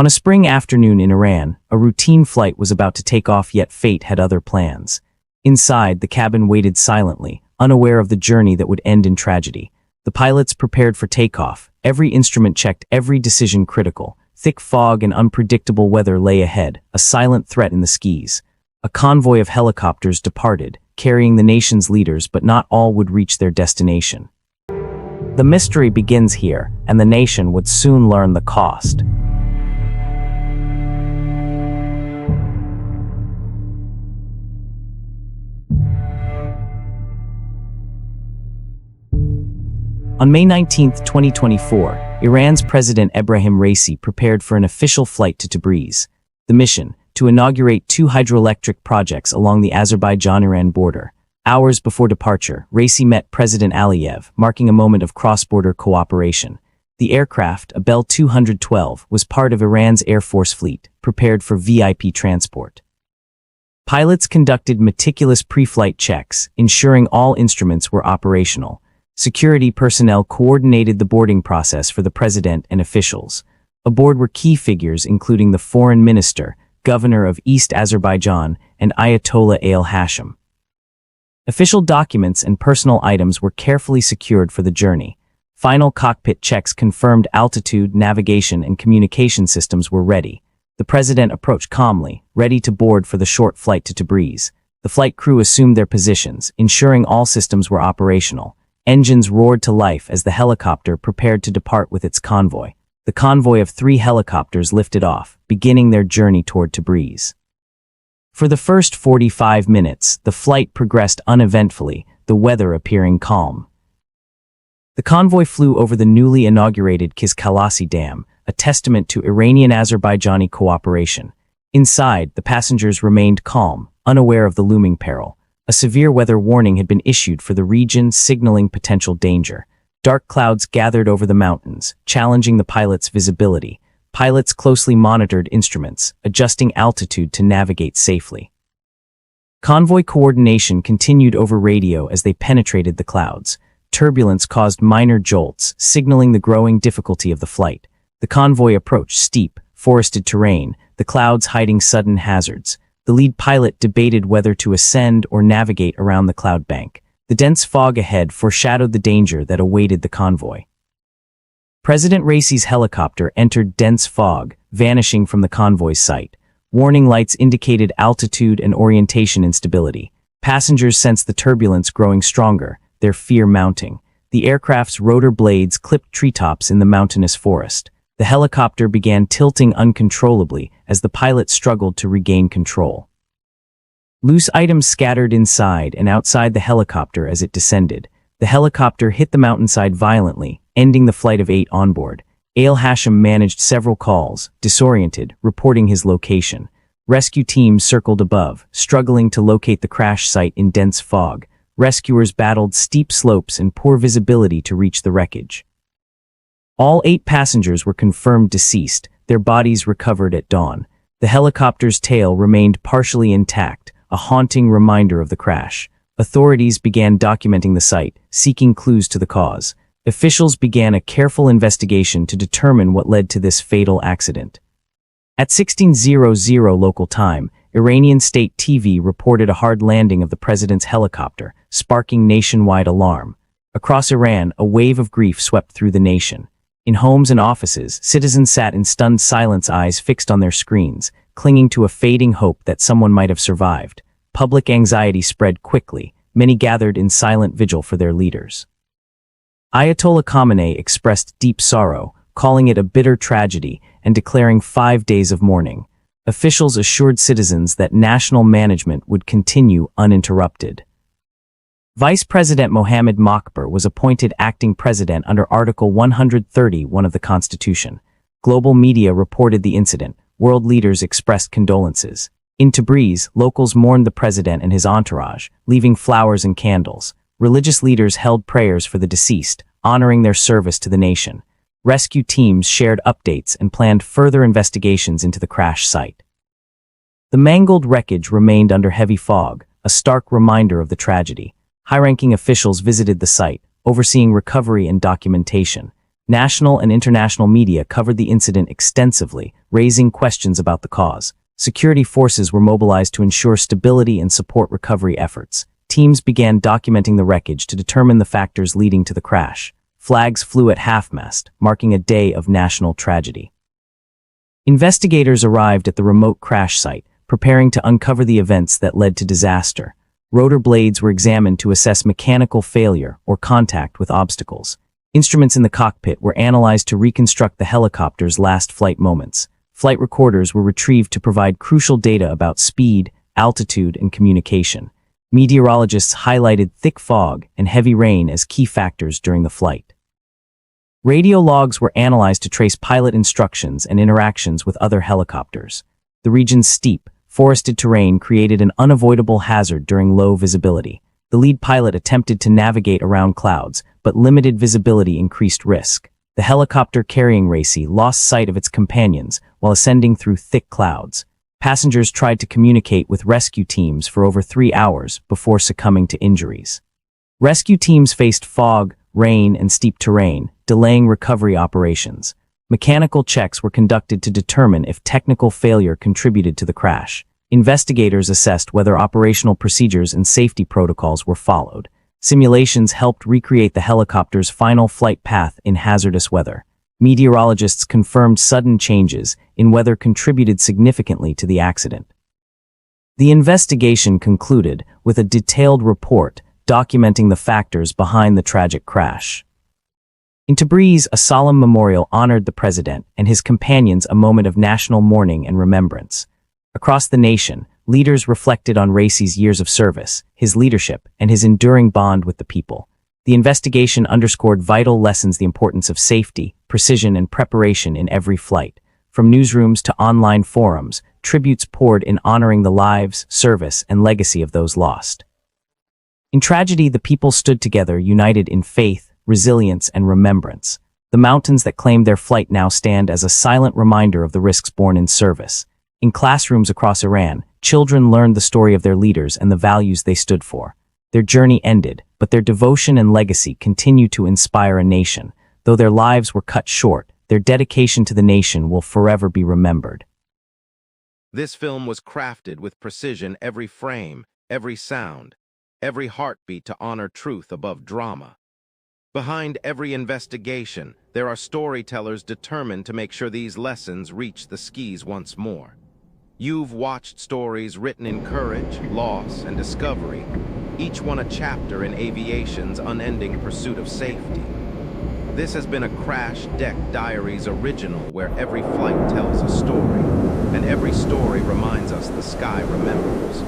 On a spring afternoon in Iran, a routine flight was about to take off, yet fate had other plans. Inside, the cabin waited silently, unaware of the journey that would end in tragedy. The pilots prepared for takeoff, every instrument checked, every decision critical. Thick fog and unpredictable weather lay ahead, a silent threat in the skies. A convoy of helicopters departed, carrying the nation's leaders, but not all would reach their destination. The mystery begins here, and the nation would soon learn the cost. On May 19, 2024, Iran's President Ebrahim Raisi prepared for an official flight to Tabriz. The mission, to inaugurate 2 hydroelectric projects along the Azerbaijan-Iran border. Hours before departure, Raisi met President Aliyev, marking a moment of cross-border cooperation. The aircraft, a Bell 212, was part of Iran's Air Force fleet, prepared for VIP transport. Pilots conducted meticulous pre-flight checks, ensuring all instruments were operational. Security personnel coordinated the boarding process for the president and officials. Aboard were key figures including the foreign minister, governor of East Azerbaijan, and Ayatollah Ali Hashim. Official documents and personal items were carefully secured for the journey. Final cockpit checks confirmed altitude, navigation, and communication systems were ready. The president approached calmly, ready to board for the short flight to Tabriz. The flight crew assumed their positions, ensuring all systems were operational. Engines roared to life as the helicopter prepared to depart with its convoy. The convoy of 3 helicopters lifted off, beginning their journey toward Tabriz. For the first 45 minutes, the flight progressed uneventfully, the weather appearing calm. The convoy flew over the newly inaugurated Kizkalasi Dam, a testament to Iranian-Azerbaijani cooperation. Inside, the passengers remained calm, unaware of the looming peril. A severe weather warning had been issued for the region, signaling potential danger. Dark clouds gathered over the mountains, challenging the pilots' visibility. Pilots closely monitored instruments, adjusting altitude to navigate safely. Convoy coordination continued over radio as they penetrated the clouds. Turbulence caused minor jolts, signaling the growing difficulty of the flight. The convoy approached steep, forested terrain, the clouds hiding sudden hazards. The lead pilot debated whether to ascend or navigate around the cloud bank. The dense fog ahead foreshadowed the danger that awaited the convoy. President Raisi's helicopter entered dense fog, vanishing from the convoy's sight. Warning lights indicated altitude and orientation instability. Passengers sensed the turbulence growing stronger, their fear mounting. The aircraft's rotor blades clipped treetops in the mountainous forest. The helicopter began tilting uncontrollably as the pilot struggled to regain control. Loose items scattered inside and outside the helicopter as it descended. The helicopter hit the mountainside violently, ending the flight of 8 on board. Ali Hashim managed several calls, disoriented, reporting his location. Rescue teams circled above, struggling to locate the crash site in dense fog. Rescuers battled steep slopes and poor visibility to reach the wreckage. All 8 passengers were confirmed deceased, their bodies recovered at dawn. The helicopter's tail remained partially intact, a haunting reminder of the crash. Authorities began documenting the site, seeking clues to the cause. Officials began a careful investigation to determine what led to this fatal accident. At 16:00 local time, Iranian state TV reported a hard landing of the president's helicopter, sparking nationwide alarm. Across Iran, a wave of grief swept through the nation. In homes and offices, citizens sat in stunned silence, eyes fixed on their screens, clinging to a fading hope that someone might have survived. Public anxiety spread quickly. Many gathered in silent vigil for their leaders. Ayatollah Khamenei expressed deep sorrow, calling it a bitter tragedy and declaring 5 days of mourning. Officials assured citizens that national management would continue uninterrupted. Vice President Mohammad Mokber was appointed acting president under Article 131 of the Constitution. Global media reported the incident. World leaders expressed condolences. In Tabriz, locals mourned the president and his entourage, leaving flowers and candles. Religious leaders held prayers for the deceased, honoring their service to the nation. Rescue teams shared updates and planned further investigations into the crash site. The mangled wreckage remained under heavy fog, a stark reminder of the tragedy. High-ranking officials visited the site, overseeing recovery and documentation. National and international media covered the incident extensively, raising questions about the cause. Security forces were mobilized to ensure stability and support recovery efforts. Teams began documenting the wreckage to determine the factors leading to the crash. Flags flew at half-mast, marking a day of national tragedy. Investigators arrived at the remote crash site, preparing to uncover the events that led to disaster. Rotor blades were examined to assess mechanical failure or contact with obstacles. Instruments in the cockpit were analyzed to reconstruct the helicopter's last flight moments. Flight recorders were retrieved to provide crucial data about speed, altitude, and communication. Meteorologists highlighted thick fog and heavy rain as key factors during the flight. Radio logs were analyzed to trace pilot instructions and interactions with other helicopters. The region's steep, forested terrain created an unavoidable hazard during low visibility. The lead pilot attempted to navigate around clouds, but limited visibility increased risk. The helicopter carrying Raisi lost sight of its companions while ascending through thick clouds. Passengers tried to communicate with rescue teams for over 3 hours before succumbing to injuries. Rescue teams faced fog, rain, and steep terrain, delaying recovery operations. Mechanical checks were conducted to determine if technical failure contributed to the crash. Investigators assessed whether operational procedures and safety protocols were followed. Simulations helped recreate the helicopter's final flight path in hazardous weather. Meteorologists confirmed sudden changes in weather contributed significantly to the accident. The investigation concluded with a detailed report documenting the factors behind the tragic crash. In Tabriz, a solemn memorial honored the president and his companions, a moment of national mourning and remembrance. Across the nation, leaders reflected on Raisi's years of service, his leadership, and his enduring bond with the people. The investigation underscored vital lessons: the importance of safety, precision, and preparation in every flight. From newsrooms to online forums, tributes poured in honoring the lives, service, and legacy of those lost. In tragedy, the people stood together, united in faith, resilience, and remembrance. The mountains that claimed their flight now stand as a silent reminder of the risks borne in service. In classrooms across Iran, children learned the story of their leaders and the values they stood for. Their journey ended, but their devotion and legacy continue to inspire a nation. Though their lives were cut short, their dedication to the nation will forever be remembered. This film was crafted with precision, every frame, every sound, every heartbeat to honor truth above drama. Behind every investigation, there are storytellers determined to make sure these lessons reach the skis once more. You've watched stories written in courage, loss, and discovery, each one a chapter in aviation's unending pursuit of safety. This has been a Crash Deck Diaries original, where every flight tells a story, and every story reminds us the sky remembers.